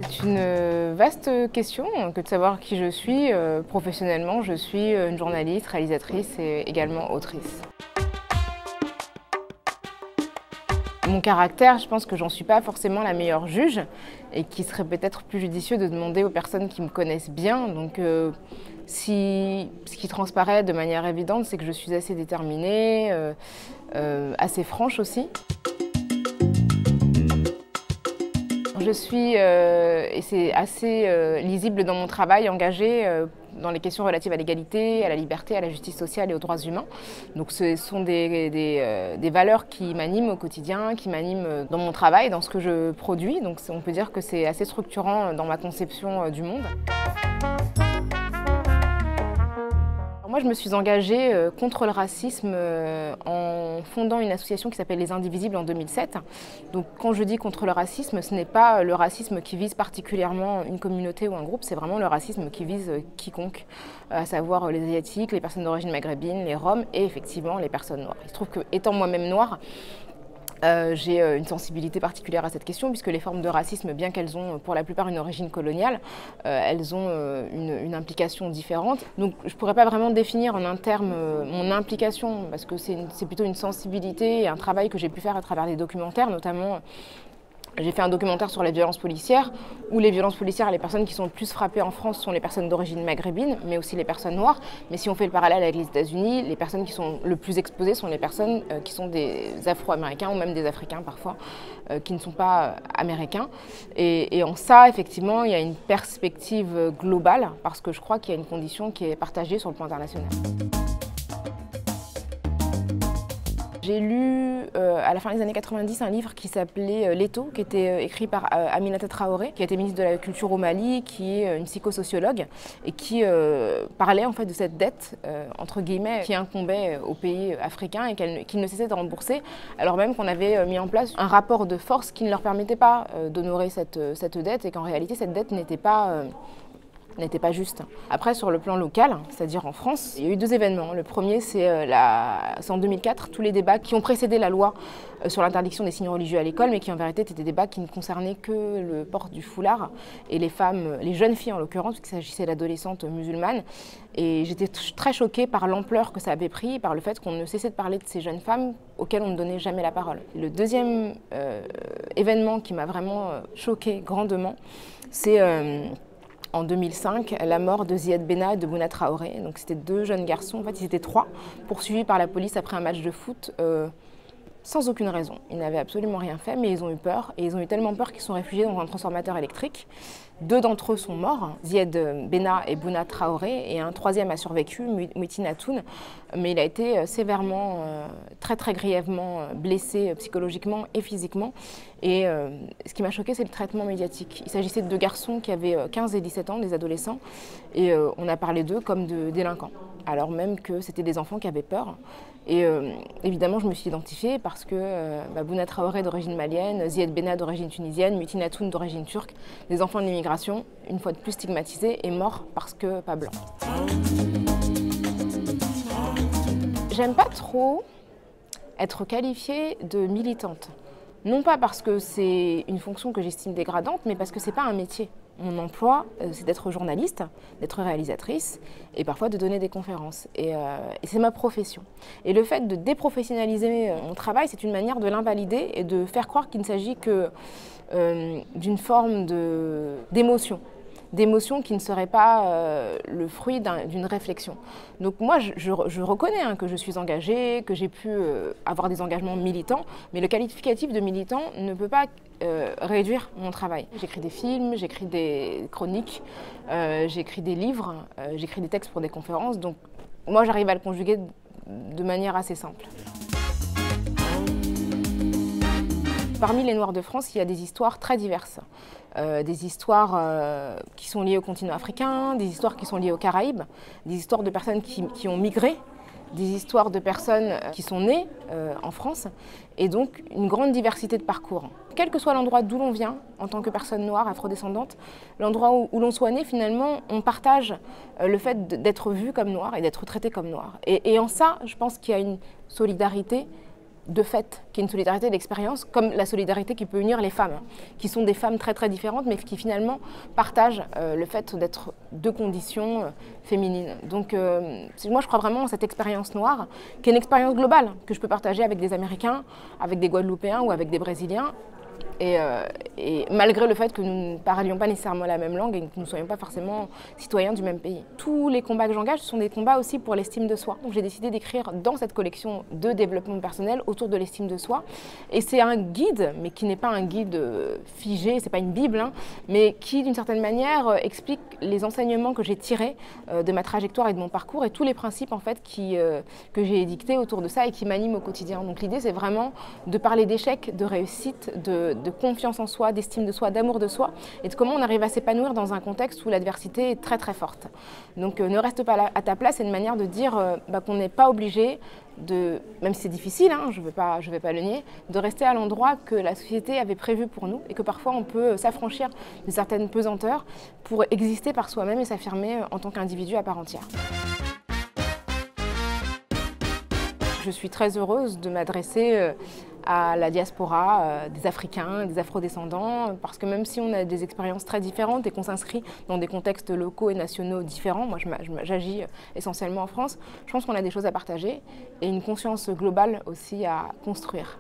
C'est une vaste question que de savoir qui je suis. Professionnellement, je suis une journaliste, réalisatrice et également autrice. Mon caractère, je pense que j'en suis pas forcément la meilleure juge et qu'il serait peut-être plus judicieux de demander aux personnes qui me connaissent bien. Donc, ce qui transparaît de manière évidente, c'est que je suis assez déterminée, assez franche aussi. Je suis, et c'est assez lisible dans mon travail, engagée dans les questions relatives à l'égalité, à la liberté, à la justice sociale et aux droits humains. Donc ce sont des valeurs qui m'animent au quotidien, qui m'animent dans mon travail, dans ce que je produis. Donc on peut dire que c'est assez structurant dans ma conception du monde. Moi, je me suis engagée contre le racisme en fondant une association qui s'appelle Les Indivisibles en 2007. Donc quand je dis contre le racisme, ce n'est pas le racisme qui vise particulièrement une communauté ou un groupe, c'est vraiment le racisme qui vise quiconque, à savoir les Asiatiques, les personnes d'origine maghrébine, les Roms et effectivement les personnes noires. Il se trouve que, étant moi-même noire, j'ai une sensibilité particulière à cette question puisque les formes de racisme, bien qu'elles ont pour la plupart une origine coloniale, elles ont une implication différente. Donc je ne pourrais pas vraiment définir en un terme mon implication parce que c'est plutôt une sensibilité et un travail que j'ai pu faire à travers des documentaires, notamment j'ai fait un documentaire sur les violences policières, où les violences policières, les personnes qui sont le plus frappées en France sont les personnes d'origine maghrébine, mais aussi les personnes noires. Mais si on fait le parallèle avec les États-Unis, les personnes qui sont le plus exposées sont les personnes qui sont des Afro-Américains ou même des Africains parfois, qui ne sont pas américains. Et en ça, effectivement, il y a une perspective globale, parce que je crois qu'il y a une condition qui est partagée sur le plan international. J'ai lu à la fin des années 90 un livre qui s'appelait Leto, qui était écrit par Aminata Traoré, qui a été ministre de la Culture au Mali, qui est une psychosociologue et qui parlait en fait de cette dette entre guillemets qui incombait aux pays africains et qu'ils ne cessaient de rembourser, alors même qu'on avait mis en place un rapport de force qui ne leur permettait pas d'honorer cette dette et qu'en réalité cette dette n'était pas juste. Après, sur le plan local, c'est-à-dire en France, il y a eu deux événements. Le premier, c'est en 2004, tous les débats qui ont précédé la loi sur l'interdiction des signes religieux à l'école, mais qui en vérité étaient des débats qui ne concernaient que le port du foulard et les femmes, les jeunes filles en l'occurrence, puisqu'il s'agissait d'adolescentes musulmanes. Et j'étais très choquée par l'ampleur que ça avait pris, par le fait qu'on ne cessait de parler de ces jeunes femmes auxquelles on ne donnait jamais la parole. Le deuxième événement qui m'a vraiment choquée grandement, c'est en 2005, la mort de Ziad Benna et de Bouna Traoré. Donc c'était deux jeunes garçons, en fait ils étaient trois, poursuivis par la police après un match de foot sans aucune raison. Ils n'avaient absolument rien fait, mais ils ont eu peur. Et ils ont eu tellement peur qu'ils sont réfugiés dans un transformateur électrique. Deux d'entre eux sont morts, Ziad Benna et Bouna Traoré, et un troisième a survécu, Mouhitine Atoun, mais il a été sévèrement, très grièvement blessé psychologiquement et physiquement. Et ce qui m'a choqué, c'est le traitement médiatique. Il s'agissait de deux garçons qui avaient 15 et 17 ans, des adolescents, et on a parlé d'eux comme de délinquants, alors même que c'était des enfants qui avaient peur. Et évidemment, je me suis identifiée parce que Bouna Traoré d'origine malienne, Ziad Benna d'origine tunisienne, Mouhitine Atoun d'origine turque, des enfants de l'immigration, une fois de plus stigmatisés et morts parce que pas blancs. J'aime pas trop être qualifiée de militante. Non pas parce que c'est une fonction que j'estime dégradante, mais parce que c'est pas un métier. Mon emploi, c'est d'être journaliste, d'être réalisatrice et parfois de donner des conférences. Et c'est ma profession. Et le fait de déprofessionnaliser mon travail, c'est une manière de l'invalider et de faire croire qu'il ne s'agit que d'une forme d'émotion. D'émotions qui ne seraient pas le fruit d'une réflexion. Donc moi, je reconnais que je suis engagée, que j'ai pu avoir des engagements militants, mais le qualificatif de militant ne peut pas réduire mon travail. J'écris des films, j'écris des chroniques, j'écris des livres, j'écris des textes pour des conférences, donc moi j'arrive à le conjuguer de manière assez simple. Parmi les Noirs de France, il y a des histoires très diverses. Des histoires qui sont liées au continent africain, des histoires qui sont liées aux Caraïbes, des histoires de personnes qui ont migré des histoires de personnes qui sont nées en France et donc une grande diversité de parcours. Quel que soit l'endroit d'où l'on vient en tant que personne noire, afrodescendante, l'endroit où l'on soit né, finalement, on partage le fait d'être vu comme noir et d'être traité comme noir. Et en ça, je pense qu'il y a une solidarité de fait, qui est une solidarité d'expérience, comme la solidarité qui peut unir les femmes, qui sont des femmes très très différentes, mais qui finalement partagent le fait d'être deux conditions féminines. Donc moi je crois vraiment en cette expérience noire, qui est une expérience globale, que je peux partager avec des Américains, avec des Guadeloupéens ou avec des Brésiliens. Et malgré le fait que nous ne parlions pas nécessairement la même langue et que nous ne soyons pas forcément citoyens du même pays. Tous les combats que j'engage sont des combats aussi pour l'estime de soi. Donc j'ai décidé d'écrire dans cette collection de développement personnel autour de l'estime de soi. Et c'est un guide, mais qui n'est pas un guide figé, c'est pas une bible, hein, mais qui d'une certaine manière explique les enseignements que j'ai tirés de ma trajectoire et de mon parcours et tous les principes en fait que j'ai édictés autour de ça et qui m'animent au quotidien. Donc l'idée c'est vraiment de parler d'échecs, de réussite, de confiance en soi, d'estime de soi, d'amour de soi et de comment on arrive à s'épanouir dans un contexte où l'adversité est très très forte. Donc ne reste pas à ta place, c'est une manière de dire qu'on n'est pas obligé de, même si c'est difficile, hein, je vais pas le nier, de rester à l'endroit que la société avait prévu pour nous et que parfois on peut s'affranchir de certaines pesanteurs pour exister par soi-même et s'affirmer en tant qu'individu à part entière. Je suis très heureuse de m'adresser à la diaspora, des Africains, des Afrodescendants, parce que même si on a des expériences très différentes et qu'on s'inscrit dans des contextes locaux et nationaux différents, moi j'agis essentiellement en France, je pense qu'on a des choses à partager et une conscience globale aussi à construire.